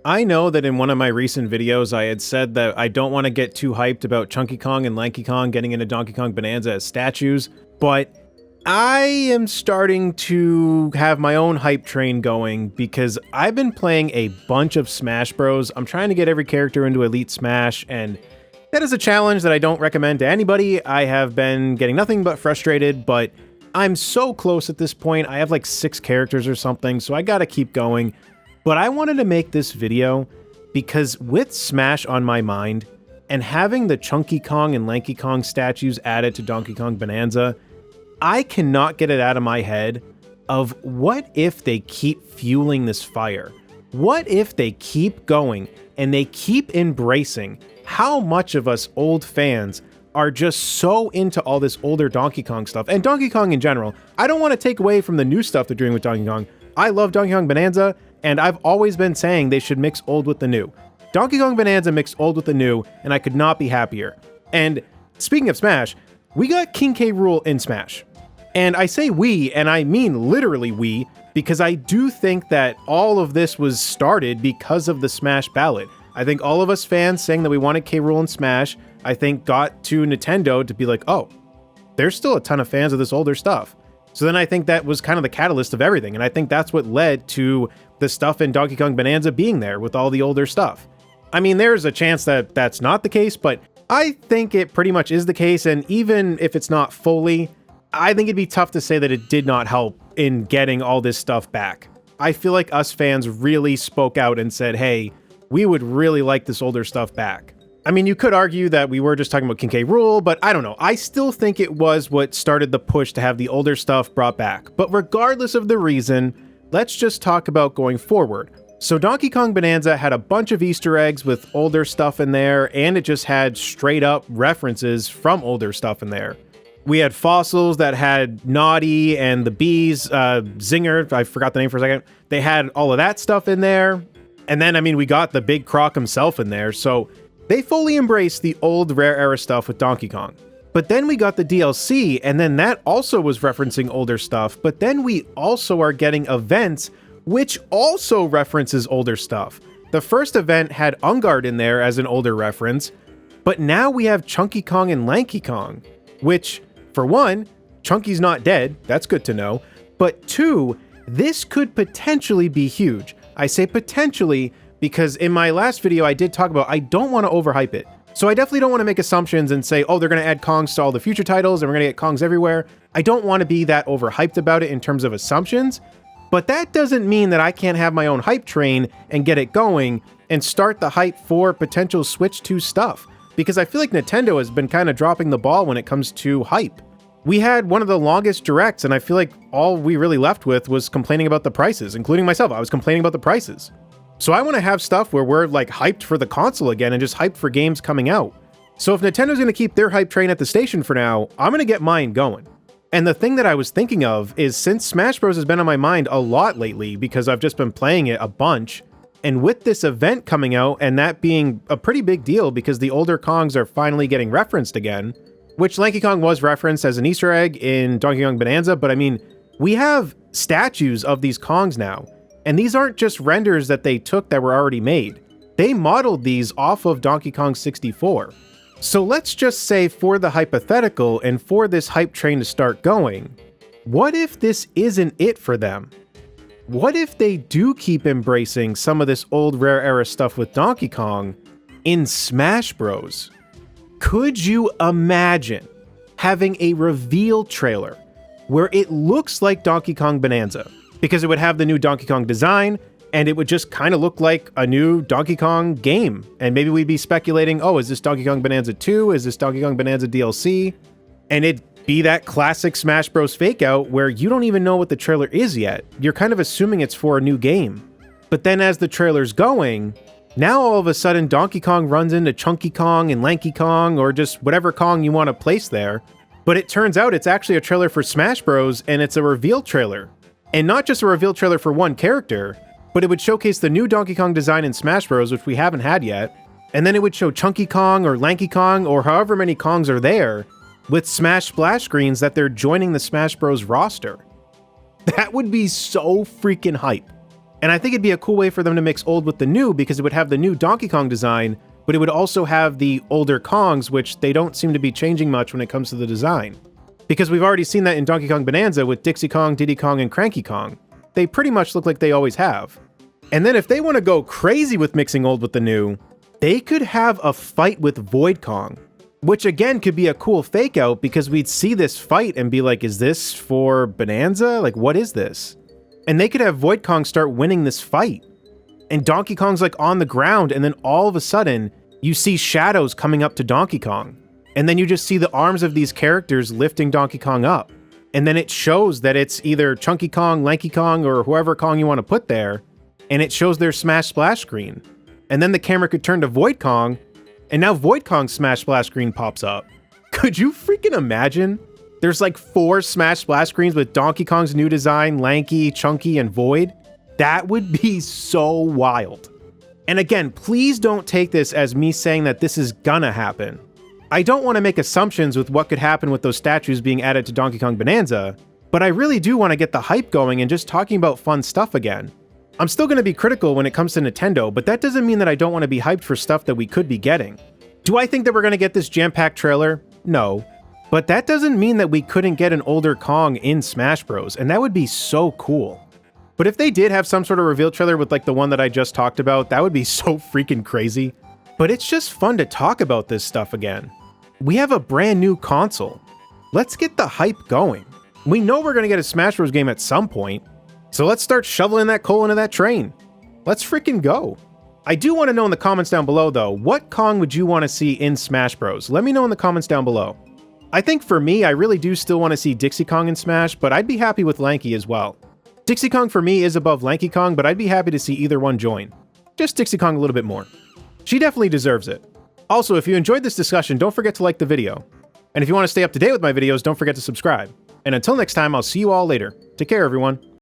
I know that in one of my recent videos, I had said that I don't want to get too hyped about Chunky Kong and Lanky Kong getting into Donkey Kong Bananza as statues, but I am starting to have my own hype train going because I've been playing a bunch of Smash Bros. I'm trying to get every character into Elite Smash, and that is a challenge that I don't recommend to anybody. I have been getting nothing but frustrated, but I'm so close at this point. I have like 6 characters or something, so I gotta keep going. But I wanted to make this video because with Smash on my mind, and having the Chunky Kong and Lanky Kong statues added to Donkey Kong Bananza, I cannot get it out of my head of what if they keep fueling this fire? What if they keep going and they keep embracing how much of us old fans are just so into all this older Donkey Kong stuff, and Donkey Kong in general. I don't want to take away from the new stuff they're doing with Donkey Kong. I love Donkey Kong Bananza, and I've always been saying they should mix old with the new. Donkey Kong Bananza mixed old with the new, and I could not be happier. And speaking of Smash, we got King K. Rool in Smash. And I say we, and I mean literally we, because I do think that all of this was started because of the Smash ballot. I think all of us fans saying that we wanted K. Rool in Smash, I think got to Nintendo to be like, oh, there's still a ton of fans of this older stuff. So then I think that was kind of the catalyst of everything, and I think that's what led to the stuff in Donkey Kong Bananza being there with all the older stuff. I mean, there's a chance that that's not the case, but I think it pretty much is the case, and even if it's not fully, I think it'd be tough to say that it did not help in getting all this stuff back. I feel like us fans really spoke out and said, hey, we would really like this older stuff back. I mean, you could argue that we were just talking about King K. Rool, but I don't know. I still think it was what started the push to have the older stuff brought back. But regardless of the reason, let's just talk about going forward. So Donkey Kong Bananza had a bunch of Easter eggs with older stuff in there, and it just had straight up references from older stuff in there. We had fossils that had Naughty and the bees, Zinger, I forgot the name for a second. They had all of that stuff in there. And then, I mean, we got the Big Croc himself in there. So they fully embraced the old Rare Era stuff with Donkey Kong. But then we got the DLC, and then that also was referencing older stuff. But then we also are getting events, which also references older stuff. The first event had Ungard in there as an older reference, but now we have Chunky Kong and Lanky Kong, which, for one, Chunky's not dead, that's good to know, but 2, this could potentially be huge. I say potentially because in my last video I did talk about I don't want to overhype it. So I definitely don't want to make assumptions and say, oh, they're going to add Kongs to all the future titles and we're going to get Kongs everywhere. I don't want to be that overhyped about it in terms of assumptions, but that doesn't mean that I can't have my own hype train and get it going and start the hype for potential Switch 2 stuff. Because I feel like Nintendo has been kind of dropping the ball when it comes to hype. We had one of the longest directs, and I feel like all we really left with was complaining about the prices, including myself. I was complaining about the prices. So I want to have stuff where we're like hyped for the console again and just hyped for games coming out. So if Nintendo's going to keep their hype train at the station for now, I'm going to get mine going. And the thing that I was thinking of is since Smash Bros has been on my mind a lot lately because I've just been playing it a bunch, and with this event coming out and that being a pretty big deal because the older Kongs are finally getting referenced again, which Lanky Kong was referenced as an Easter egg in Donkey Kong Bananza, but I mean, we have statues of these Kongs now, and these aren't just renders that they took that were already made. They modeled these off of Donkey Kong 64. So let's just say for the hypothetical and for this hype train to start going, what if this isn't it for them? What if they do keep embracing some of this old Rare Era stuff with Donkey Kong in Smash Bros? Could you imagine having a reveal trailer where it looks like Donkey Kong Bananza? Because it would have the new Donkey Kong design, and it would just kind of look like a new Donkey Kong game. And maybe we'd be speculating, oh, is this Donkey Kong Bananza 2? Is this Donkey Kong Bananza DLC? And it'd be that classic Smash Bros. Fake out where you don't even know what the trailer is yet. You're kind of assuming it's for a new game. But then as the trailer's going, now all of a sudden Donkey Kong runs into Chunky Kong and Lanky Kong or just whatever Kong you want to place there. But it turns out it's actually a trailer for Smash Bros. And it's a reveal trailer. And not just a reveal trailer for one character, but it would showcase the new Donkey Kong design in Smash Bros, which we haven't had yet. And then it would show Chunky Kong or Lanky Kong or however many Kongs are there with Smash splash screens that they're joining the Smash Bros roster. That would be so freaking hype. And I think it'd be a cool way for them to mix old with the new, because it would have the new Donkey Kong design, but it would also have the older Kongs, which they don't seem to be changing much when it comes to the design. Because we've already seen that in Donkey Kong Bananza with Dixie Kong, Diddy Kong, and Cranky Kong. They pretty much look like they always have. And then if they want to go crazy with mixing old with the new, they could have a fight with Void Kong, which again could be a cool fake out, because we'd see this fight and be like, is this for Bananza? Like, what is this? And they could have Void Kong start winning this fight. And Donkey Kong's like on the ground, and then all of a sudden, you see shadows coming up to Donkey Kong. And then you just see the arms of these characters lifting Donkey Kong up. And then it shows that it's either Chunky Kong, Lanky Kong, or whoever Kong you want to put there. And it shows their Smash Splash screen. And then the camera could turn to Void Kong, and now Void Kong's Smash Splash screen pops up. Could you freaking imagine? There's like 4 Smash Splash screens with Donkey Kong's new design, Lanky, Chunky, and Void. That would be so wild. And again, please don't take this as me saying that this is gonna happen. I don't want to make assumptions with what could happen with those statues being added to Donkey Kong Bananza, but I really do want to get the hype going and just talking about fun stuff again. I'm still going to be critical when it comes to Nintendo, but that doesn't mean that I don't want to be hyped for stuff that we could be getting. Do I think that we're going to get this jam-packed trailer? No. But that doesn't mean that we couldn't get an older Kong in Smash Bros, and that would be so cool. But if they did have some sort of reveal trailer with like the one that I just talked about, that would be so freaking crazy. But it's just fun to talk about this stuff again. We have a brand new console. Let's get the hype going. We know we're going to get a Smash Bros game at some point, so let's start shoveling that coal into that train. Let's freaking go. I do want to know in the comments down below though, what Kong would you want to see in Smash Bros? Let me know in the comments down below. I think for me, I really do still want to see Dixie Kong in Smash, but I'd be happy with Lanky as well. Dixie Kong for me is above Lanky Kong, but I'd be happy to see either one join. Just Dixie Kong a little bit more. She definitely deserves it. Also, if you enjoyed this discussion, don't forget to like the video. And if you want to stay up to date with my videos, don't forget to subscribe. And until next time, I'll see you all later. Take care, everyone.